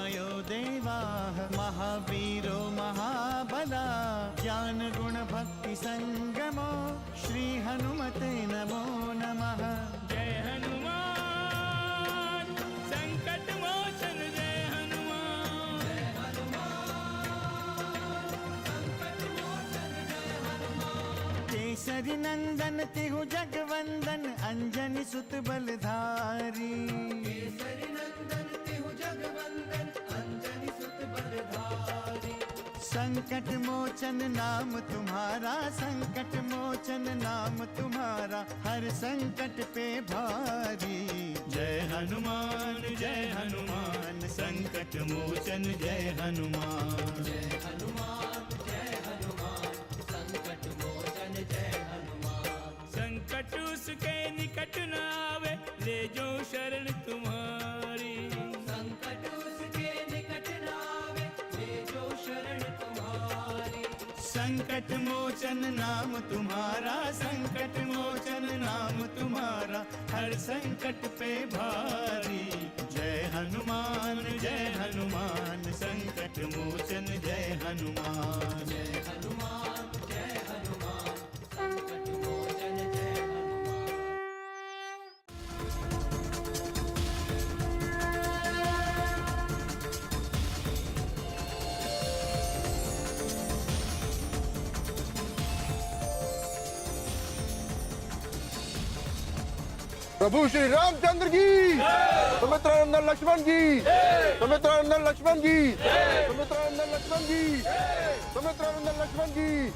न्यायो देवाः महावीरो महाबला ज्ञान गुण भक्ति संगमो श्री हनुमते नमो नमः। जय हनुमान संकट मोचन जय हनुमान। जय हनुमान संकट मोचन जय हनुमान। केसरी नंदन तिहु जगवंदन अंजनी सुत बलधारी। केसरी नंदन तिहु जगवंदन अंजनी सुत बलधारी। संकट मोचन नाम तुम्हारा संकट मोचन नाम तुम्हारा हर संकट पे भारी। जय हनुमान संकट मोचन जय हनुमान। जय हनुमान संकट मोचन जय हनुमान। संकट उसके निकट न आवे ले जो शरण तुम्हारी। संकट उसके निकट न आवे ले जो शरण तुम्हारी। संकट मोचन नाम तुम्हारा संकट मोचन नाम तुम्हारा हर संकट पे भारी। जय हनुमान संकट मोचन जय हनुमान। जय हनुमान संकट मोचन जय हनुमान। प्रभु श्री रामचंद्र की, सुमित्रानंदन लक्ष्मण की, सुमित्रानंदन लक्ष्मण की, सुमित्रानंदन लक्ष्मण की, सुमित्रानंदन लक्ष्मण की,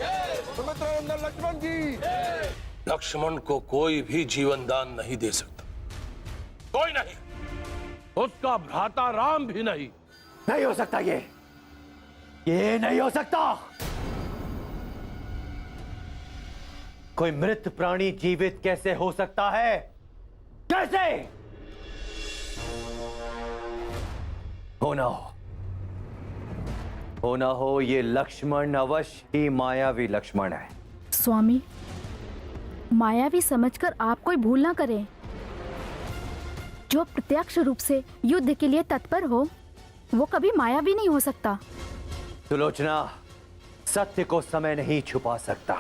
सुमित्रानंदन लक्ष्मण की। लक्ष्मण को कोई भी जीवन दान नहीं दे सकता, कोई नहीं, उसका भ्राता राम भी नहीं। नहीं हो सकता ये नहीं हो सकता। कोई मृत प्राणी जीवित कैसे हो सकता है? कैसे? होना हो ये लक्ष्मण अवश्य ही मायावी लक्ष्मण है। स्वामी, मायावी समझकर आप कोई भूल ना करें। जो प्रत्यक्ष रूप से युद्ध के लिए तत्पर हो वो कभी मायावी नहीं हो सकता। सुलोचना, सत्य को समय नहीं छुपा सकता।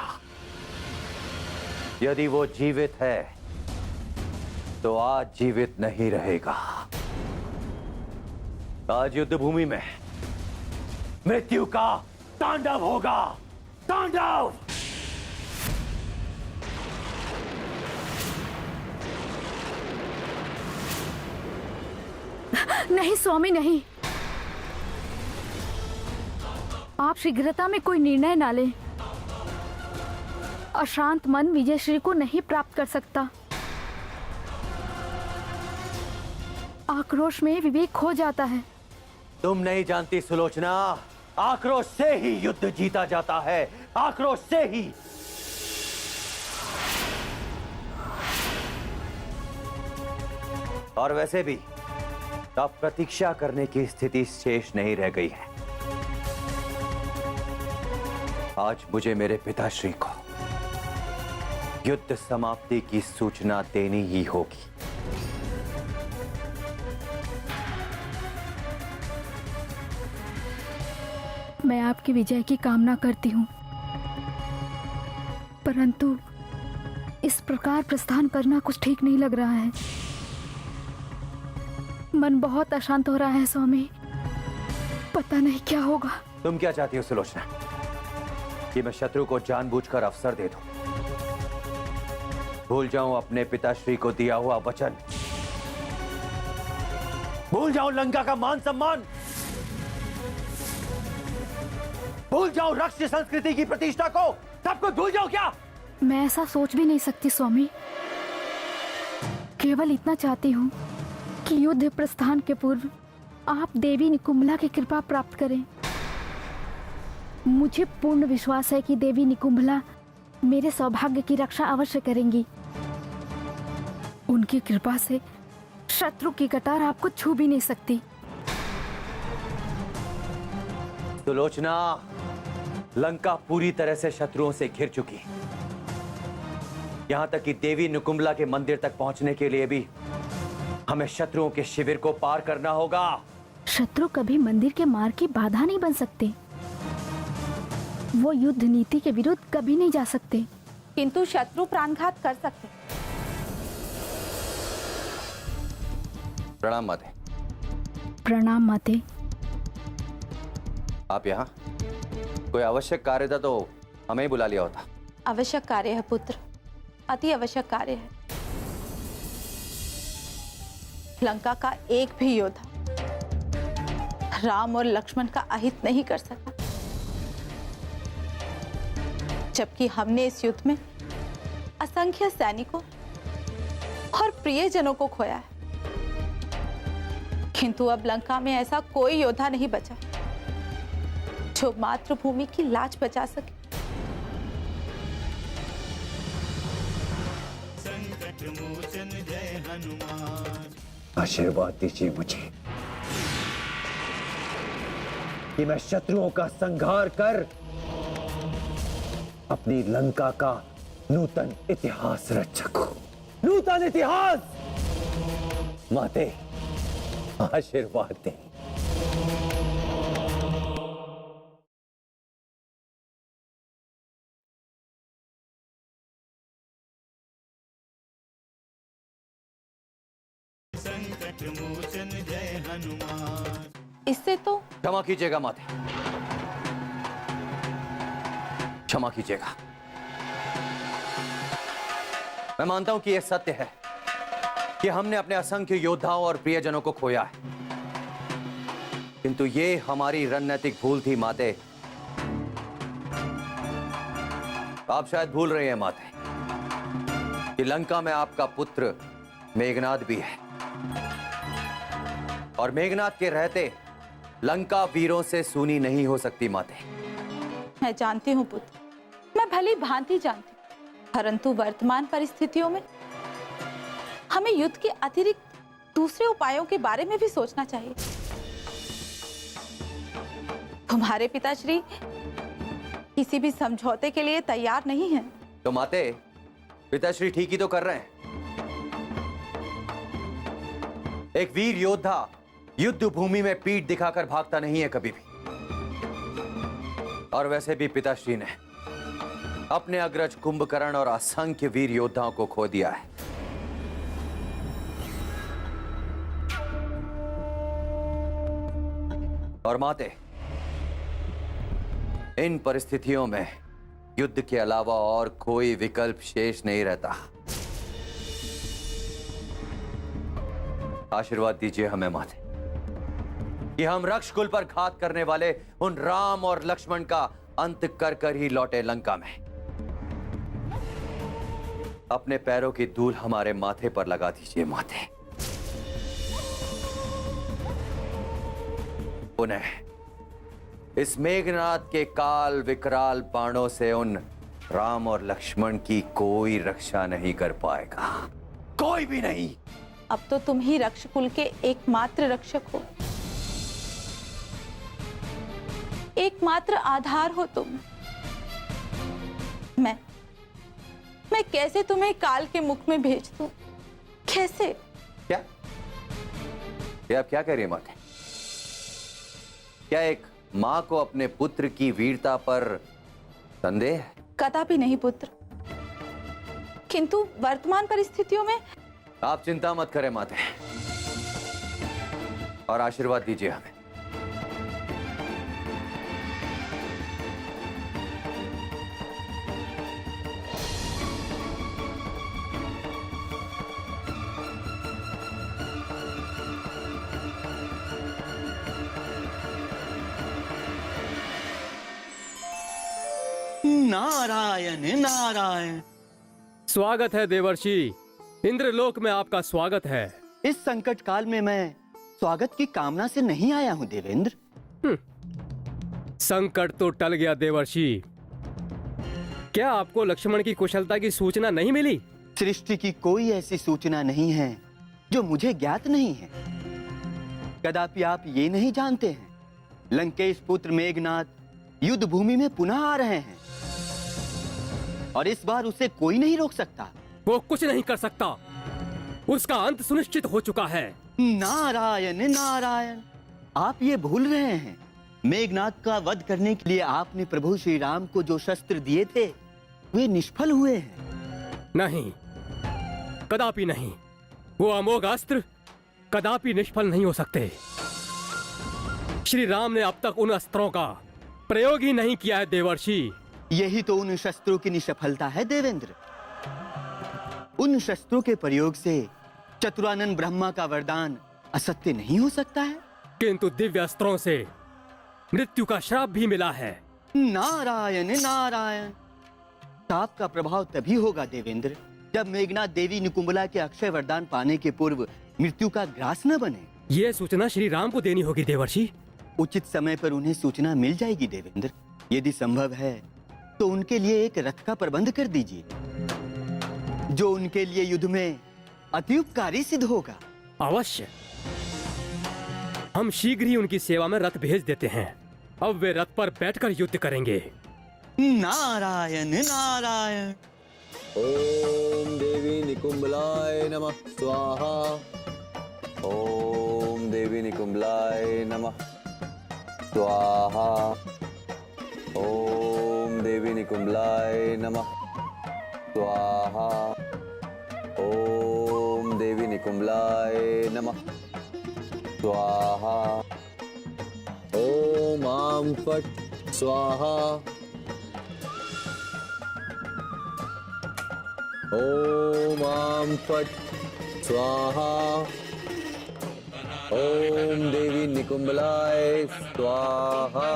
यदि वो जीवित है तो आज जीवित नहीं रहेगा। आज युद्ध भूमि में मृत्यु का तांडव होगा, तांडव। नहीं स्वामी, नहीं। आप शीघ्रता में कोई निर्णय ना लें। अशांत मन विजय श्री को नहीं प्राप्त कर सकता। आक्रोश में विवेक खो जाता है। तुम नहीं जानती सुलोचना, आक्रोश से ही युद्ध जीता जाता है, आक्रोश से ही। और वैसे भी अब प्रतीक्षा करने की स्थिति शेष नहीं रह गई है। आज मुझे मेरे पिताश्री को युद्ध समाप्ति की सूचना देनी ही होगी। मैं आपकी विजय की कामना करती हूँ, परंतु इस प्रकार प्रस्थान करना कुछ ठीक नहीं लग रहा है। मन बहुत अशांत हो रहा है स्वामी, पता नहीं क्या होगा। तुम क्या चाहती हो सुलोचना? कि मैं शत्रु को जानबूझकर अवसर दे दूं, भूल जाऊं अपने पिताश्री को दिया हुआ वचन, भूल जाऊं लंका का मान सम्मान, भूल जाऊं राष्ट्रीय संस्कृति की प्रतिष्ठा को, सब कुछ भूल जाऊं क्या? मैं ऐसा सोच भी नहीं सकती स्वामी। केवल इतना चाहती हूँ कि युद्ध प्रस्थान के पूर्व आप देवी निकुंभला की कृपा प्राप्त करें। मुझे पूर्ण विश्वास है कि देवी निकुंभला मेरे सौभाग्य की रक्षा अवश्य करेंगी। उनकी कृपा से शत्रु की कटार आपको छू भी नहीं सकती। सुलोचना, लंका पूरी तरह से शत्रुओं से घिर चुकी। यहां तक कि देवी निकुंभला के मंदिर तक पहुंचने के लिए भी हमें शत्रुओं के शिविर को पार करना होगा। शत्रु कभी मंदिर के मार्ग की बाधा नहीं बन सकते। वो युद्ध नीति के विरुद्ध कभी नहीं जा सकते। किंतु शत्रु प्राणघात कर सकते। प्रणाम माते। प्रणाम माते। आप यहाँ? कोई आवश्यक कार्य था तो हमें ही बुला लिया होता। आवश्यक कार्य है पुत्र, अति आवश्यक कार्य है। लंका का एक भी योद्धा राम और लक्ष्मण का अहित नहीं कर सका, जबकि हमने इस युद्ध में असंख्य सैनिकों और प्रियजनों को खोया है। किंतु अब लंका में ऐसा कोई योद्धा नहीं बचा जो मातृभूमि की लाज बचा सके। संकट मोचन जय हनुमान। आशीर्वाद दीजिए मुझे कि मैं शत्रुओं का संहार कर अपनी लंका का नूतन इतिहास रच सकूं। नूतन इतिहास। माते आशीर्वाद दें। संकट मोचन जय हनुमान। इससे तो क्षमा कीजिएगा माते, क्षमा कीजिएगा। मैं मानता हूं कि यह सत्य है कि हमने अपने असंख्य योद्धाओं और प्रियजनों को खोया है, किंतु ये हमारी रणनीतिक भूल थी माते। आप शायद भूल रहे हैं माते कि लंका में आपका पुत्र मेघनाद भी है, और मेघनाद के रहते लंका वीरों से सूनी नहीं हो सकती माते। मैं जानती हूँ पुत्र, मैं भली भांति जानती हूँ, परंतु वर्तमान परिस्थितियों में हमें युद्ध के अतिरिक्त दूसरे उपायों के बारे में भी सोचना चाहिए। तुम्हारे पिताश्री किसी भी समझौते के लिए तैयार नहीं हैं। तो माते, पिताश्री ठीक ही तो कर रहे हैं। एक वीर योद्धा युद्ध भूमि में पीठ दिखाकर भागता नहीं है कभी भी। और वैसे भी पिताश्री ने अपने अग्रज कुंभकर्ण और असंख्य वीर योद्धाओं को खो दिया है। और माते, इन परिस्थितियों में युद्ध के अलावा और कोई विकल्प शेष नहीं रहता। आशीर्वाद दीजिए हमें माते कि हम रक्षकुल पर घात करने वाले उन राम और लक्ष्मण का अंत कर कर ही लौटे लंका में। अपने पैरों की धूल हमारे माथे पर लगा दीजिए माते। पुनः इस मेघनाद के काल विकराल बाणों से उन राम और लक्ष्मण की कोई रक्षा नहीं कर पाएगा, कोई भी नहीं। अब तो तुम ही रक्षकुल के एकमात्र रक्षक हो, एकमात्र आधार हो तुम। मैं कैसे तुम्हें काल के मुख में भेज दूं? कैसे? क्या ये आप क्या कह रही हैं माते? क्या एक मां को अपने पुत्र की वीरता पर संदेह है? कदापि नहीं पुत्र, किंतु वर्तमान परिस्थितियों में आप चिंता मत करें माते, और आशीर्वाद दीजिए हमें। नारायण नारायण। स्वागत है देवर्षि, इंद्रलोक में आपका स्वागत है। इस संकट काल में मैं स्वागत की कामना से नहीं आया हूँ देवेंद्र। संकट तो टल गया देवर्षि। क्या आपको लक्ष्मण की कुशलता की सूचना नहीं मिली? सृष्टि की कोई ऐसी सूचना नहीं है जो मुझे ज्ञात नहीं है। कदापि आप ये नहीं जानते हैं, लंकेश पुत्र मेघनाद युद्ध भूमि में पुनः आ रहे हैं, और इस बार उसे कोई नहीं रोक सकता। वो कुछ नहीं कर सकता, उसका अंत सुनिश्चित हो चुका है। नारायण नारायण। आप ये भूल रहे हैं, मेघनाद का वध करने के लिए आपने प्रभु श्री राम को जो शस्त्र दिए थे वे निष्फल हुए हैं। नहीं, कदापि नहीं। वो अमोघ अस्त्र कदापि निष्फल नहीं हो सकते। श्री राम ने अब तक उन अस्त्रों का प्रयोग ही नहीं किया है देवर्षि। यही तो उन शस्त्रों की निष्फलता है देवेंद्र। उन शस्त्रों के प्रयोग से चतुरानन ब्रह्मा का वरदान असत्य नहीं हो सकता है। किंतु दिव्य अस्त्रों से मृत्यु का श्राप भी मिला है। नारायण नारायण। श्राप का प्रभाव तभी होगा देवेंद्र जब मेघनाद देवी निकुंबला के अक्षय वरदान पाने के पूर्व मृत्यु का ग्रास न बने। यह सूचना श्री राम को देनी होगी देवर्षि। उचित समय पर उन्हें सूचना मिल जाएगी देवेंद्र। यदि संभव है तो उनके लिए एक रथ का प्रबंध कर दीजिए जो उनके लिए युद्ध में अति उपकारी सिद्ध होगा। अवश्य, हम शीघ्र ही उनकी सेवा में रथ भेज देते हैं। अब वे रथ पर बैठकर युद्ध करेंगे। नारायण नारायण। ओम देवी निकुंबलाय नमः स्वाहा। ओम देवी निकुंबलाय नमः स्वाहा। ओम देवी निकुंबलाय नमः स्वाहा। ओम देवी निकुंबलाय नमः स्वाहा। ओम आम फट स्वाहा। ओम आम फट स्वाहा। ओम देवी निकुंबलाय स्वाहा।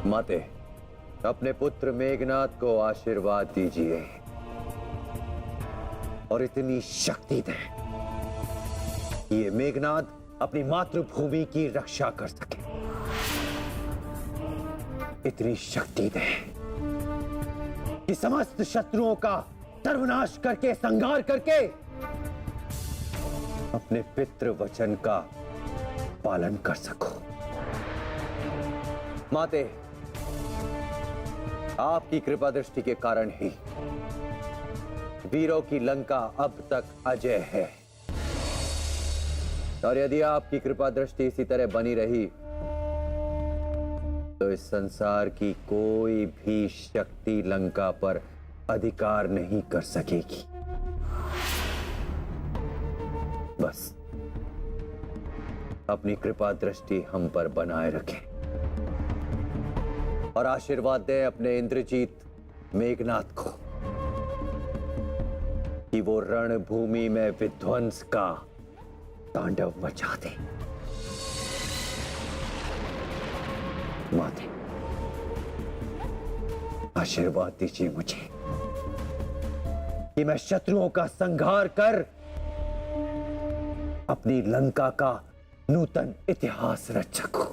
माते, अपने पुत्र मेघनाद को आशीर्वाद दीजिए और इतनी शक्ति दें कि ये मेघनाद अपनी मातृभूमि की रक्षा कर सके। इतनी शक्ति दें कि समस्त शत्रुओं का सर्वनाश करके, संहार करके अपने पितृ वचन का पालन कर सको। माते, आपकी कृपा दृष्टि के कारण ही वीरों की लंका अब तक अजय है, और यदि आपकी कृपा दृष्टि इसी तरह बनी रही तो इस संसार की कोई भी शक्ति लंका पर अधिकार नहीं कर सकेगी। बस अपनी कृपा दृष्टि हम पर बनाए रखें और आशीर्वाद दें अपने इंद्रजीत मेघनाद को कि वो रणभूमि में विध्वंस का तांडव मचा दे। माते, आशीर्वाद दीजिए मुझे कि मैं शत्रुओं का संहार कर अपनी लंका का नूतन इतिहास रच सकूं।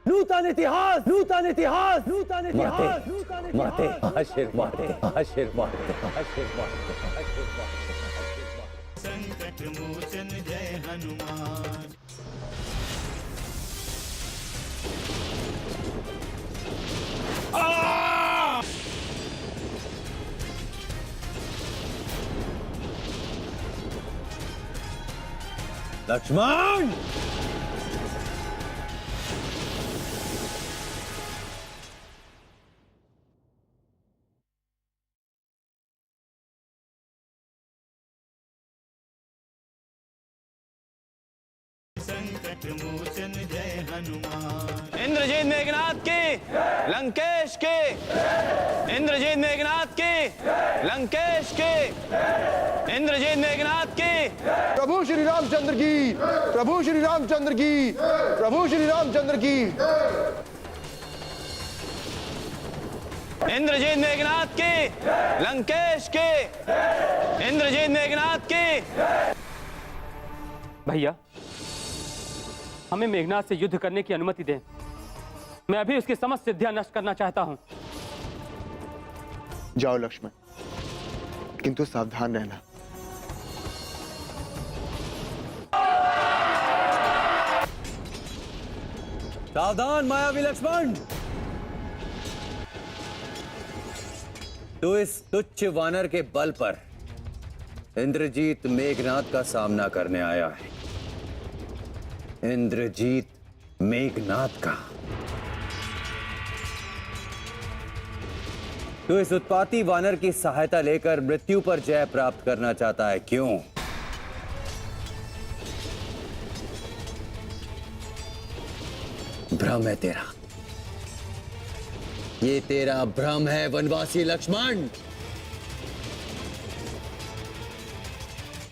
नूतन इतिहास, नूतन इतिहास, नूतन इतिहास, नूतन माते, आशीर्वाद दे, आशीर्वाद दे, आशीर्वाद दे, आशीर्वाद दे। संकट मोचन जय हनुमान। लक्ष्मण, संकट मोचन जय हनुमान। इंद्र इंद्रजीत मेघनाथ की, लंकेश की, इंद्रजीत मेघनाथ की, लंकेश की, इंद्रजीत मेघनाथ की। प्रभु श्री रामचंद्र की, प्रभु श्री रामचंद्र की, प्रभु श्री रामचंद्र की। इंद्रजीत मेघनाथ की, लंकेश की, इंद्रजीत मेघनाथ की। भैया, हमें मेघनाथ से युद्ध करने की अनुमति दें। मैं अभी उसकी समस्त सिद्धियां नष्ट करना चाहता हूं। जाओ लक्ष्मण, किंतु सावधान रहना। सावधान मायावी लक्ष्मण, तू इस तुच्छ वानर के बल पर इंद्रजीत मेघनाथ का सामना करने आया है। इंद्रजीत मेघनाथ का। तू इस उत्पाती वानर की सहायता लेकर मृत्यु पर जय प्राप्त करना चाहता है, क्यों? भ्रम है तेरा, ये तेरा भ्रम है वनवासी लक्ष्मण।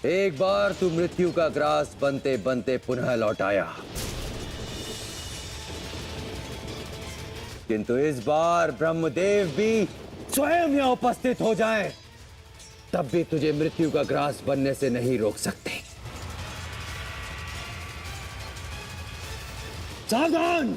एक बार तू मृत्यु का ग्रास बनते बनते पुनः लौट आया, किंतु इस बार ब्रह्मदेव भी स्वयं यहां उपस्थित हो जाए, तब भी तुझे मृत्यु का ग्रास बनने से नहीं रोक सकते। सावधान!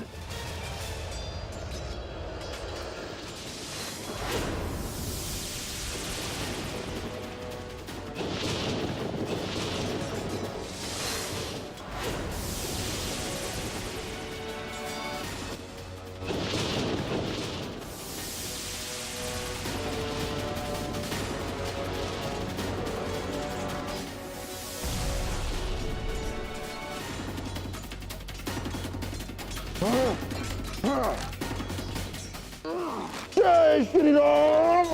जय श्री राम।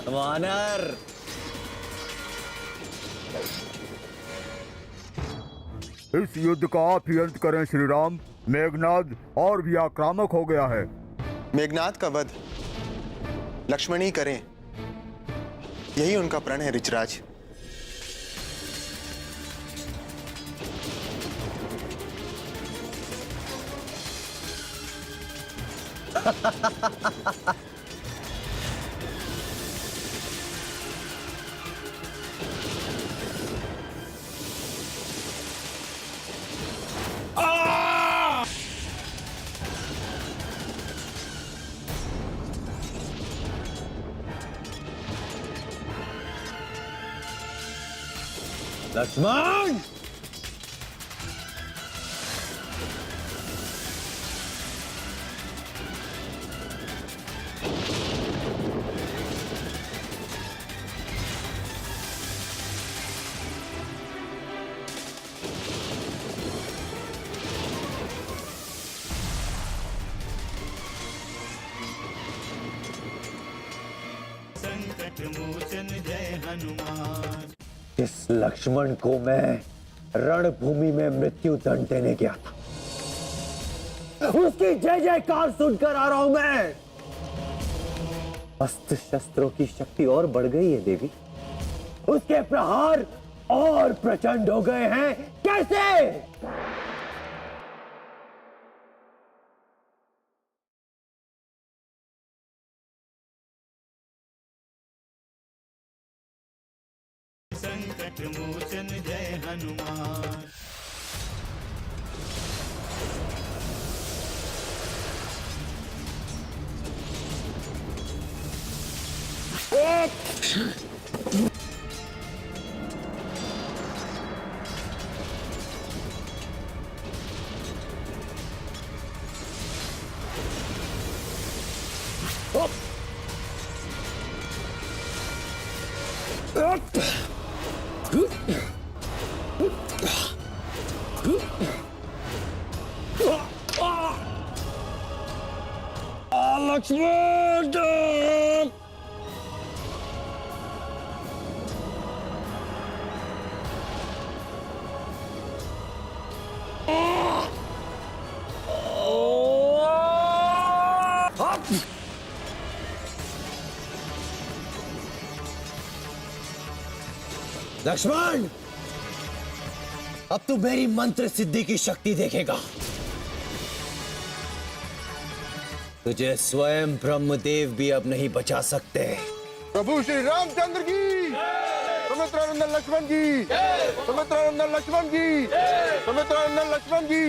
वानर, इस युद्ध का आप ही अंत करें श्री राम। मेघनाद और भी आक्रामक हो गया है। मेघनाद का वध लक्ष्मण ही करें, यही उनका प्रण है ऋचराज। लक्ष्मण, संकट मोचन जय हनुमान। जिस लक्ष्मण को मैं रणभूमि में मृत्यु दंड देने गया था, उसकी जय जयकार सुनकर आ रहा हूं मैं। अस्त्र शस्त्रों की शक्ति और बढ़ गई है देवी, उसके प्रहार और प्रचंड हो गए हैं। कैसे? संकट मोचन जय हनुमान। लक्ष्मण, लक्ष्मण, अब तू मेरी मंत्र सिद्धि की शक्ति देखेगा। तुझे स्वयं ब्रह्मदेव भी अब नहीं बचा सकते। प्रभु श्री रामचंद्र की, सुमित्रानंदन लक्ष्मण की, सुमित्रानंदन लक्ष्मण की, सुमित्रानंदन लक्ष्मण की।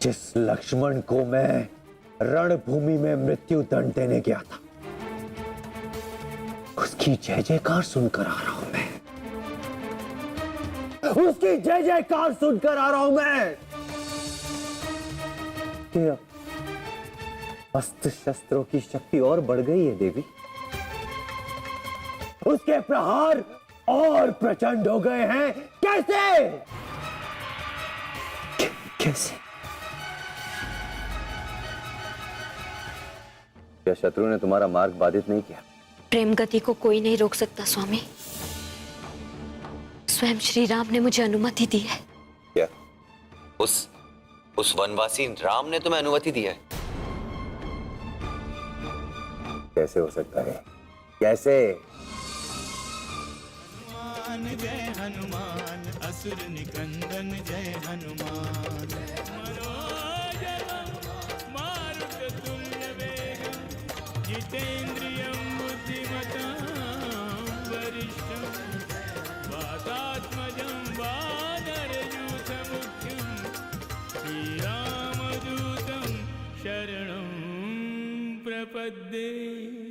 जिस लक्ष्मण को मैं रणभूमि में मृत्यु दंड देने गया था, उसकी जय जयकार सुनकर आ रहा हूं मैं। उसकी जय जयकार सुनकर आ रहा हूं मैं। तेरा अस्त्र शस्त्रों की शक्ति और बढ़ गई है देवी। उसके प्रहार और प्रचंड हो गए हैं। कैसे? कैसे? क्या शत्रु ने तुम्हारा मार्ग बाधित नहीं किया? प्रेम गति को कोई नहीं रोक सकता स्वामी। स्वयं श्री राम ने मुझे अनुमति दी है। क्या? उस वनवासी राम ने तुम्हें अनुमति दी है? कैसे हो सकता है? कैसे? हनुमान जय हनुमान, असुर निकंदन जय हनुमान। जितेन्द्रियं बुद्धिमतां वरिष्ठं वातात्मजं वानरयूथमुख्यं श्रीरामदूतं शरणं प्रपद्ये।